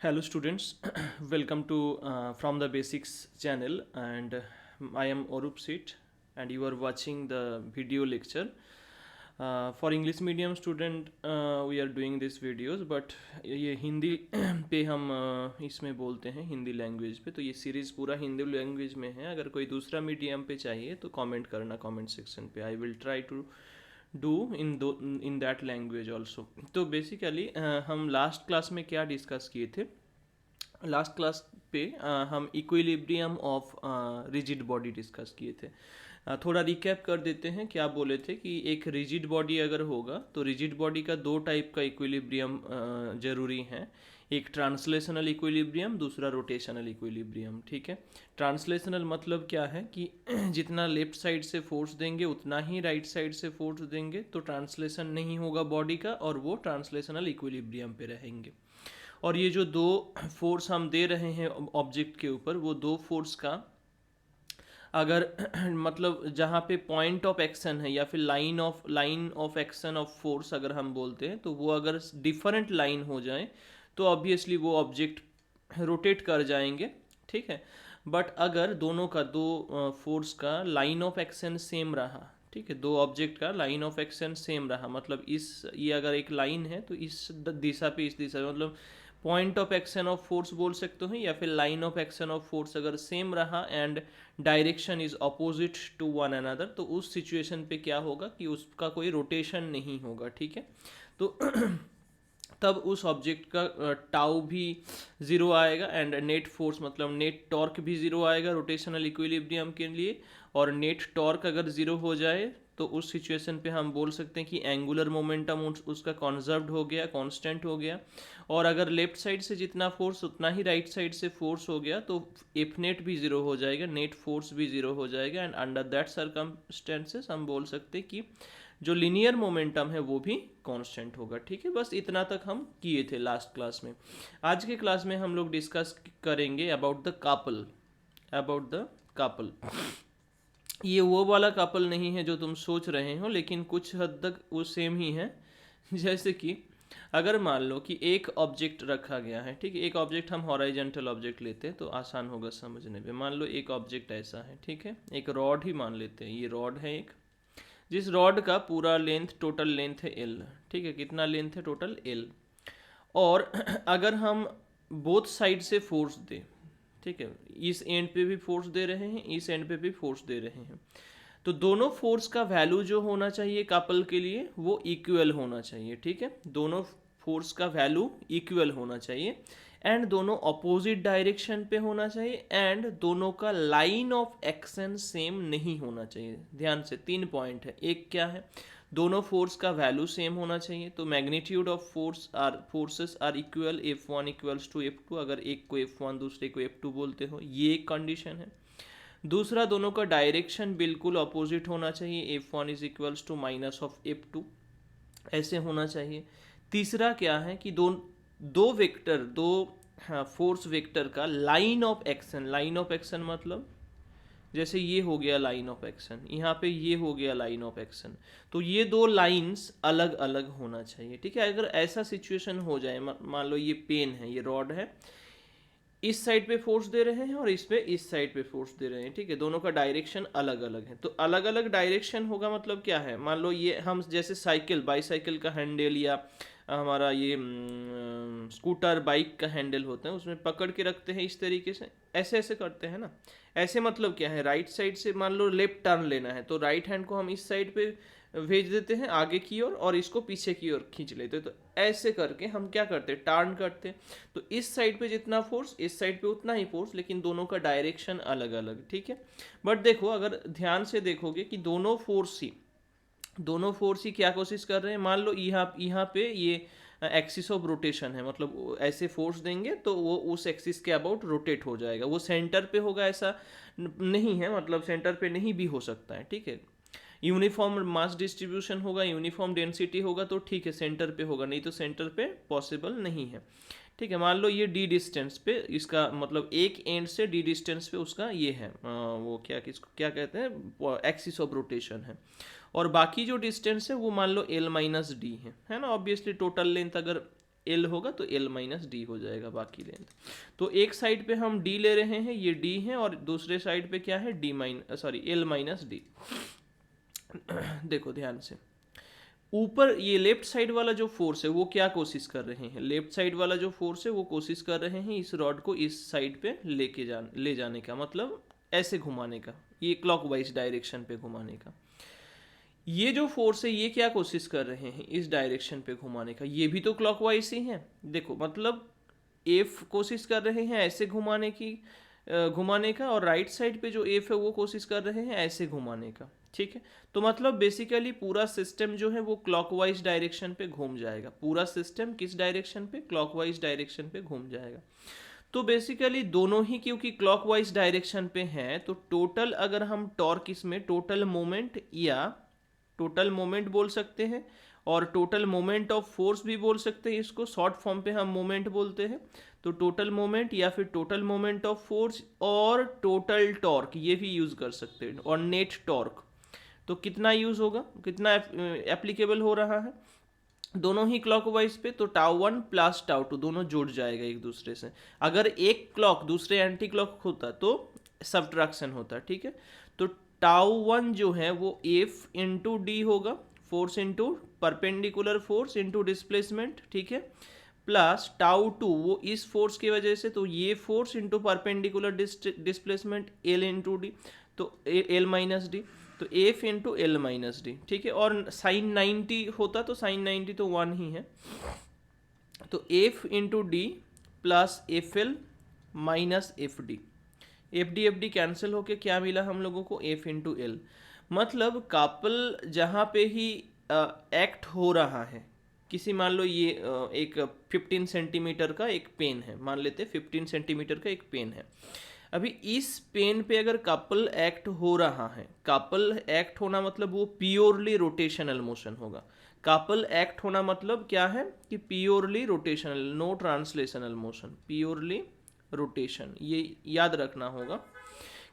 Hello students, welcome to from the basics channel and I am Orup Sit and you are watching the video lecture. For English medium student we are doing these videos but ये हिंदी पे हम इसमें बोलते हैं Hindi language पे, तो ये series पूरा हिंदी लैंग्वेज में है. अगर कोई दूसरा मीडियम पे चाहिए तो कमेंट करना कमेंट सेक्शन पे. I will try to do in that language also. तो बेसिकली हम लास्ट क्लास में क्या डिस्कस किए थे. लास्ट क्लास पे हम equilibrium of rigid body discuss किए थे. थोड़ा रिकैप कर देते हैं. क्या बोले थे कि एक रिजिड बॉडी अगर होगा तो रिजिड बॉडी का दो टाइप का इक्विलिब्रियम जरूरी है. एक ट्रांसलेशनल इक्विलिब्रियम, दूसरा रोटेशनल इक्विलिब्रियम. ठीक है. ट्रांसलेशनल मतलब क्या है कि जितना लेफ्ट साइड से फोर्स देंगे उतना ही राइट साइड से फोर्स देंगे, तो ट्रांसलेशन नहीं होगा बॉडी का और वो ट्रांसलेशनल इक्विलिब्रियम पे रहेंगे. और ये जो दो फोर्स हम दे रहे हैं ऑब्जेक्ट के ऊपर, वो दो फोर्स का अगर मतलब जहाँ पे पॉइंट ऑफ एक्शन है या फिर line of action of force अगर हम बोलते हैं, तो वो अगर डिफरेंट लाइन हो जाए तो ऑब्वियसली वो ऑब्जेक्ट रोटेट कर जाएंगे. ठीक है. बट अगर दोनों का दो फोर्स का लाइन ऑफ एक्शन सेम रहा, ठीक है, दो ऑब्जेक्ट का लाइन ऑफ एक्शन सेम रहा, मतलब इस ये अगर एक लाइन है तो इस दिशा पे इस दिशा में, मतलब point of action of force बोल सकते हो, या फिर line of action of force अगर सेम रहा and direction is opposite to one another, तो उस सिचुएशन पे क्या होगा कि उसका कोई रोटेशन नहीं होगा. ठीक है. तो तब उस ऑब्जेक्ट का टाउ भी ज़ीरो आएगा एंड नेट फोर्स मतलब नेट टॉर्क भी ज़ीरो आएगा रोटेशनल इक्विलिब्रियम के लिए. और नेट टॉर्क अगर ज़ीरो हो जाए तो उस सिचुएशन पे हम बोल सकते हैं कि एंगुलर मोमेंटम उसका कॉन्जर्व्ड हो गया, कांस्टेंट हो गया. और अगर लेफ्ट साइड से जितना फोर्स उतना ही राइट साइड से फोर्स हो गया तो एफ नेट भी ज़ीरो हो जाएगा, नेट फोर्स भी ज़ीरो हो जाएगा. एंड अंडर दैट सर्कमस्टेंसेस हम बोल सकते हैं कि जो लीनियर मोमेंटम है वो भी कांस्टेंट होगा. ठीक है. बस इतना तक हम किए थे लास्ट क्लास में. आज के क्लास में हम लोग डिस्कस करेंगे अबाउट द कपल. ये वो वाला कपल नहीं है जो तुम सोच रहे हो, लेकिन कुछ हद तक वो सेम ही है. जैसे कि अगर मान लो कि एक ऑब्जेक्ट रखा गया है, ठीक है, एक ऑब्जेक्ट हम हॉराइजेंटल ऑब्जेक्ट लेते हैं तो आसान होगा समझने में. मान लो एक ऑब्जेक्ट ऐसा है, ठीक है, एक रॉड ही मान लेते हैं. ये रॉड है एक, जिस रॉड का पूरा लेंथ, टोटल लेंथ है एल. ठीक है. कितना लेंथ है टोटल? एल. और अगर हम बोथ साइड से फोर्स दें, ठीक है, इस एंड पे भी फोर्स दे रहे हैं, इस एंड पे भी फोर्स दे रहे हैं, तो दोनों फोर्स का वैल्यू जो होना चाहिए कपल के लिए वो इक्वल होना चाहिए. ठीक है. दोनों फोर्स का वैल्यू इक्वल होना चाहिए एंड दोनों अपोजिट डायरेक्शन पे होना चाहिए एंड दोनों का लाइन ऑफ एक्शन सेम नहीं होना चाहिए. ध्यान से 3 पॉइंट है. एक क्या है? दोनों फोर्स का वैल्यू सेम होना चाहिए. तो magnitude of forces are equal, F1 equals to F2. अगर एक को F1 दूसरे को F2 बोलते हो, ये एक कंडीशन है. दूसरा, दोनों का डायरेक्शन बिल्कुल अपोजिट होना चाहिए. F1 is equals to minus of F2, ऐसे होना चाहिए. तीसरा क्या है कि दो वेक्टर, दो फोर्स वेक्टर का लाइन ऑफ एक्शन मतलब जैसे ये हो गया लाइन ऑफ एक्शन, यहाँ पे ये हो गया लाइन ऑफ एक्शन, तो ये दो लाइंस अलग अलग होना चाहिए. ठीक है. अगर ऐसा सिचुएशन हो जाए, मान लो ये पेन है, ये रॉड है, इस साइड पे फोर्स दे रहे हैं और इस साइड पे फोर्स दे रहे हैं, ठीक है, दोनों का डायरेक्शन अलग अलग है, तो अलग अलग डायरेक्शन होगा. मतलब क्या है? मान लो ये हम जैसे साइकिल, बाईसाइकिल का हैंडल या हमारा ये स्कूटर बाइक का हैंडल होता है, उसमें पकड़ के रखते हैं इस तरीके से, ऐसे ऐसे करते हैं ना. ऐसे मतलब क्या है? राइट साइड से मान लो लेफ्ट टर्न लेना है तो राइट हैंड को हम इस साइड पे भेज देते हैं आगे की ओर और इसको पीछे की ओर खींच लेते हैं. तो ऐसे करके हम क्या करते हैं? टर्न करते हैं. तो इस साइड पे जितना फोर्स, इस साइड पे उतना ही फोर्स, लेकिन दोनों का डायरेक्शन अलग अलग. ठीक है. बट देखो, अगर ध्यान से देखोगे कि दोनों फोर्स ही क्या कोशिश कर रहे हैं. मान लो यहाँ पे ये एक्सिस ऑफ रोटेशन है, मतलब ऐसे फोर्स देंगे तो वो उस एक्सिस के अबाउट रोटेट हो जाएगा. वो सेंटर पे होगा ऐसा नहीं है, मतलब सेंटर पे नहीं भी हो सकता है. ठीक है. यूनिफॉर्म मास डिस्ट्रीब्यूशन होगा, यूनिफॉर्म डेंसिटी होगा तो ठीक है सेंटर पे होगा, नहीं तो सेंटर पे पॉसिबल नहीं है. ठीक है. मान लो ये डी डिस्टेंस पे, इसका मतलब एक एंड से डी डिस्टेंस पे उसका ये है वो क्या कहते हैं, एक्सिस ऑफ रोटेशन है. और बाकी जो डिस्टेंस है वो मान लो L-D है ना. ऑब्वियसली टोटल लेंथ अगर एल होगा तो एल माइनस डी हो जाएगा बाकी लेंथ। तो एक साइड पे हम डी ले रहे हैं, ये डी है, और दूसरे साइड पे क्या है, एल माइनस डी। देखो ध्यान से, ऊपर ये लेफ्ट साइड वाला जो फोर्स है वो क्या कोशिश कर रहे हैं, लेफ्ट साइड वाला जो फोर्स है वो कोशिश कर रहे हैं इस रॉड को इस साइड पे ले जाने का, मतलब ऐसे घुमाने का, ये क्लॉकवाइज डायरेक्शन पे घुमाने का। ये जो फोर्स है ये क्या कोशिश कर रहे हैं, इस डायरेक्शन पे घुमाने का, ये भी तो क्लॉकवाइज ही है। देखो मतलब एफ कोशिश कर रहे हैं ऐसे घुमाने का, और राइट साइड पे जो एफ है वो कोशिश कर रहे हैं ऐसे घुमाने का, ठीक है। तो मतलब बेसिकली पूरा सिस्टम जो है वो क्लॉकवाइज डायरेक्शन पे घूम जाएगा। पूरा सिस्टम किस डायरेक्शन पे, क्लॉकवाइज डायरेक्शन पे घूम जाएगा। तो बेसिकली दोनों ही क्योंकि क्लॉकवाइज डायरेक्शन पे हैं, तो टोटल अगर हम टॉर्क इसमें टोटल मोमेंट या टोटल मोमेंट बोल सकते हैं, और टोटल मोमेंट ऑफ फोर्स भी बोल सकते हैं, इसको शॉर्ट फॉर्म पे हम मोमेंट बोलते हैं। तो टोटल मोमेंट या फिर टोटल मोमेंट ऑफ फोर्स और टोटल टॉर्क ये भी यूज कर सकते हैं, और नेट टॉर्क। तो कितना यूज होगा, कितना एप्लीकेबल हो रहा है, दोनों ही क्लॉकवाइज पे, तो टाउ 1 प्लस टाउ 2 दोनों जुड़ जाएगा एक दूसरे से। अगर एक क्लॉक दूसरे एंटी क्लॉक होता तो सब्ट्रैक्शन होता, ठीक है। तो टाउ 1 जो है वो एफ इंटू डी होगा, force into perpendicular force into displacement, ठीक है, प्लस टाउ 2 वो इस फोर्स की वजह से, तो ये force into perpendicular displacement L into D, तो एल माइनस डी, तो F into L minus D, ठीक है। और साइन 90 होता तो साइन 90 तो 1 ही है, तो F into D plus F L minus F D, F D cancel होके क्या मिला हम लोगों को, एफ इंटू एल। मतलब कापल जहाँ पे ही एक्ट हो रहा है, किसी मान लो ये एक 15 सेंटीमीटर का एक पेन है, मान लेते 15 सेंटीमीटर का एक पेन है। अभी इस पेन पे अगर कपल एक्ट हो रहा है, कपल एक्ट होना मतलब वो प्योरली रोटेशनल मोशन होगा। कपल एक्ट होना मतलब क्या है कि purely rotational, no translational motion, purely rotation, ये याद रखना होगा।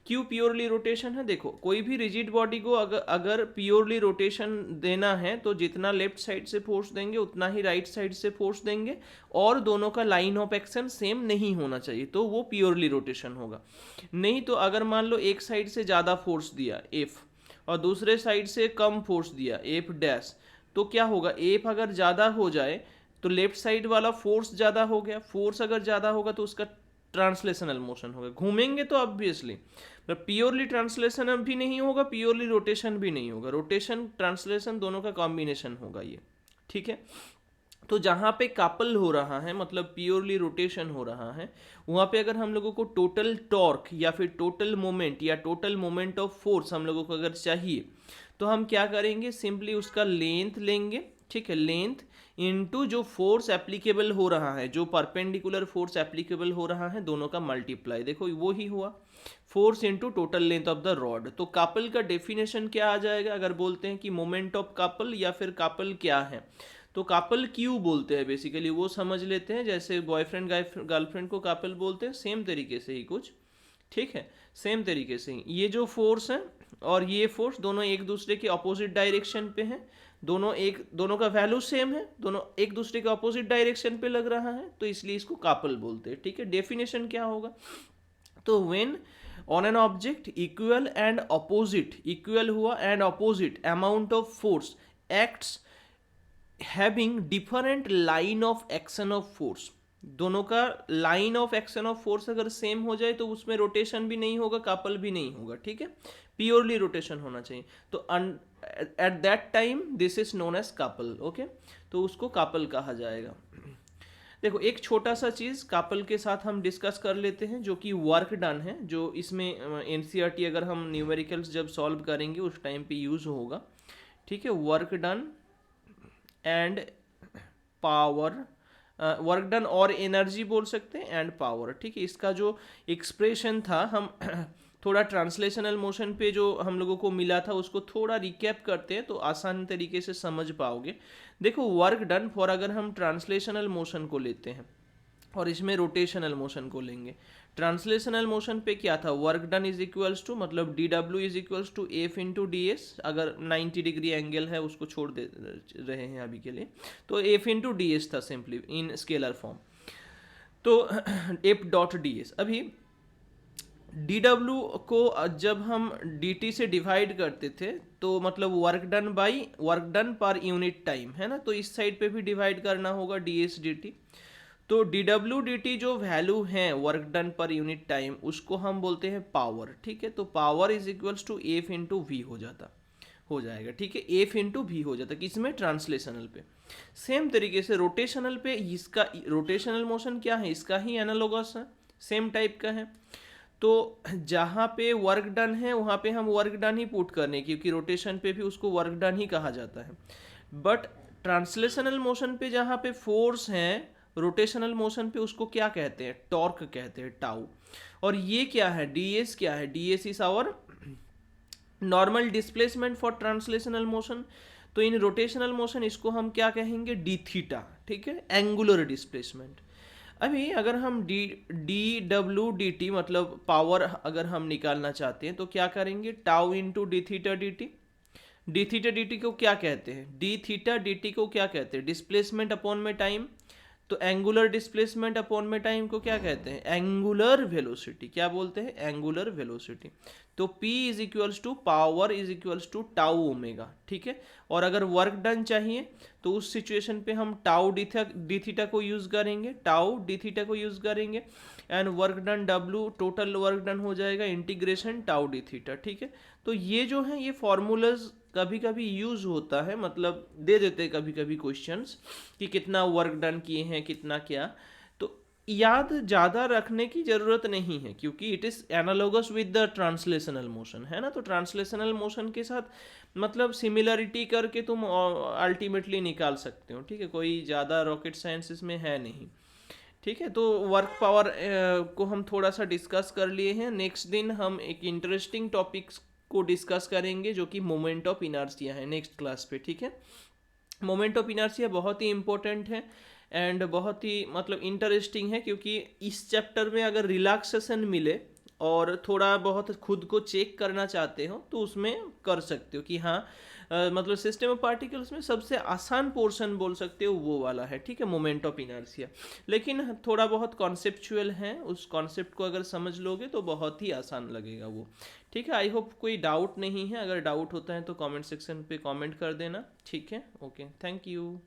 क्यों प्योरली रोटेशन है, देखो कोई भी रिजिड बॉडी को अगर प्योरली रोटेशन देना है तो जितना लेफ्ट साइड से फोर्स देंगे उतना ही राइट साइड से फोर्स देंगे, और दोनों का लाइन ऑफ एक्शन सेम नहीं होना चाहिए, तो वो प्योरली रोटेशन होगा। नहीं तो अगर मान लो एक साइड से ज़्यादा फोर्स दिया एफ, और दूसरे साइड से कम फोर्स दिया एफ डैश, तो क्या होगा, एफ अगर ज़्यादा हो जाए तो लेफ्ट साइड वाला फोर्स ज़्यादा हो गया, फोर्स अगर ज़्यादा होगा तो उसका ट्रांसलेशनल मोशन होगा, घूमेंगे तो ऑब्वियसली, प्योरली ट्रांसलेशन भी नहीं होगा, प्योरली रोटेशन भी नहीं होगा, रोटेशन ट्रांसलेशन दोनों का कॉम्बिनेशन होगा ये, ठीक है। तो जहाँ पे कपल हो रहा है मतलब प्योरली रोटेशन हो रहा है, वहाँ पे अगर हम लोगों को टोटल टॉर्क या फिर टोटल मोमेंट या टोटल मोमेंट ऑफ फोर्स हम लोगों को अगर चाहिए, तो हम क्या करेंगे, सिंपली उसका लेंथ लेंगे, ठीक है, लेंथ इनटू जो फोर्स एप्लीकेबल हो रहा है, जो परपेंडिकुलर फोर्स एप्लीकेबल हो रहा है, दोनों का मल्टीप्लाई, देखो वो ही हुआ force into total length of the rod. तो कपल का डेफिनेशन क्या आ जाएगा, अगर बोलते हैं कि मोमेंट ऑफ कपल या फिर कपल क्या है, तो कपल क्यों बोलते हैं बेसिकली वो समझ लेते हैं। जैसे बॉयफ्रेंड गर्लफ्रेंड को कपल बोलते हैं, सेम तरीके से ही कुछ, ठीक है, सेम तरीके से ही ये जो फोर्स है और ये फोर्स दोनों एक दूसरे के अपोजिट डायरेक्शन पे हैं, दोनों का वैल्यू सेम है, दोनों एक दूसरे के अपोजिट डायरेक्शन पे लग रहा है, तो इसलिए इसको कपल बोलते हैं, ठीक है। डेफिनेशन क्या होगा, तो when on an object equal and opposite, equal हुआ and opposite amount of force acts having different line of action of force, दोनों का line of action of force अगर सेम हो जाए तो उसमें रोटेशन भी नहीं होगा, कपल भी नहीं होगा, ठीक है, प्योरली रोटेशन होना चाहिए। तो at that time this is known as couple, okay, तो उसको कपल कहा जाएगा। देखो एक छोटा सा चीज़ कपल के साथ हम डिस्कस कर लेते हैं, जो कि वर्क डन है, जो इसमें एनसीईआरटी अगर हम न्यूमेरिकल्स जब सॉल्व करेंगे उस टाइम पे यूज होगा, ठीक है। Work done and power, work done और एनर्जी बोल सकते हैं एंड पावर, ठीक है। इसका जो एक्सप्रेशन था हम थोड़ा ट्रांसलेशनल मोशन पे जो हम लोगों को मिला था उसको थोड़ा रिकैप करते हैं तो आसान तरीके से समझ पाओगे। देखो वर्क डन फॉर, अगर हम ट्रांसलेशनल मोशन को लेते हैं और इसमें रोटेशनल मोशन को लेंगे। ट्रांसलेशनल मोशन पे क्या था, work done is equals to, मतलब D W is equals to F into D S, अगर 90 डिग्री एंगल है उसको छोड़ दे रहे हैं अभी के लिए, तो एफ इंटू डी एस था सिंपली इन स्केलर फॉर्म। तो एफ डॉट डी एस, अभी डी डब्ल्यू को जब हम डी टी से डिवाइड करते थे तो मतलब work done by work done per unit time है ना, तो इस साइड पे भी डिवाइड करना होगा डी एस डी टी। तो डी डब्ल्यू डी टी जो वैल्यू है work done per unit time, उसको हम बोलते हैं पावर, ठीक है। तो power is equals to F into V हो जाएगा, ठीक है, एफ इंटू वी हो जाता है किसमें, ट्रांसलेशनल पे। सेम तरीके से रोटेशनल पे, इसका रोटेशनल मोशन क्या है, इसका ही एनालोगस है, सेम टाइप का है। तो जहाँ पे वर्क डन है वहाँ पे हम वर्क डन ही पुट करने, क्योंकि रोटेशन पे भी उसको वर्क डन ही कहा जाता है। बट ट्रांसलेशनल मोशन पे जहाँ पे फोर्स है, रोटेशनल मोशन पे उसको क्या कहते हैं, टॉर्क कहते हैं, टाउ। और ये क्या है, डी एस क्या है, D S is our normal displacement for translational motion. तो इन रोटेशनल मोशन इसको हम क्या कहेंगे, डी थीटा, ठीक है, एंगुलर डिस्प्लेसमेंट। अभी अगर हम डी डब्ल्यू डी टी मतलब पावर अगर हम निकालना चाहते हैं तो क्या करेंगे, tau into D theta D T. D theta D T को क्या कहते हैं, डी थीटा डी टी को क्या कहते हैं, डिस्प्लेसमेंट अपॉन में टाइम। तो एंगुलर डिस्प्लेसमेंट अपॉन में टाइम को क्या कहते हैं, एंगुलर वेलोसिटी। क्या बोलते हैं, एंगुलर वेलोसिटी। तो P is equals to power is equals to tau omega, ठीक है। और अगर वर्क डन चाहिए तो उस सिचुएशन पे हम टाउ डी थीटा को यूज करेंगे, टाउ डी थीटा को यूज करेंगे, and work done W total work done हो जाएगा इंटीग्रेशन टाउ डी थीटा, ठीक है। तो ये जो है ये फॉर्मूलाज कभी कभी यूज होता है, मतलब दे देते हैं कभी कभी क्वेश्चंस कि कितना वर्क डन किए हैं कितना क्या, तो याद ज़्यादा रखने की ज़रूरत नहीं है क्योंकि it is analogous with the translational motion, है ना। तो ट्रांसलेशनल मोशन के साथ मतलब सिमिलरिटी करके तुम अल्टीमेटली निकाल सकते हो, ठीक है, कोई ज़्यादा रॉकेट साइंस इसमें है नहीं, ठीक है। तो वर्क पावर को हम थोड़ा सा डिस्कस कर लिए हैं। नेक्स्ट दिन हम एक इंटरेस्टिंग टॉपिक्स को डिस्कस करेंगे जो कि मोमेंट ऑफ इनर्शिया है, नेक्स्ट क्लास पे, ठीक है। मोमेंट ऑफ इनर्शिया बहुत ही इंपॉर्टेंट है एंड बहुत ही मतलब इंटरेस्टिंग है, क्योंकि इस चैप्टर में अगर रिलैक्सेशन मिले और थोड़ा बहुत खुद को चेक करना चाहते हो तो उसमें कर सकते हो कि हाँ मतलब सिस्टम ऑफ पार्टिकल्स में सबसे आसान पोर्शन बोल सकते हो वो वाला है, ठीक है, मोमेंट ऑफ इनर्शिया। लेकिन थोड़ा बहुत कॉन्सेप्चुअल है, उस कॉन्सेप्ट को अगर समझ लोगे तो बहुत ही आसान लगेगा वो, ठीक है। आई होप कोई डाउट नहीं है, अगर डाउट होता है तो कमेंट सेक्शन पे कमेंट कर देना, ठीक है। Okay, thank you.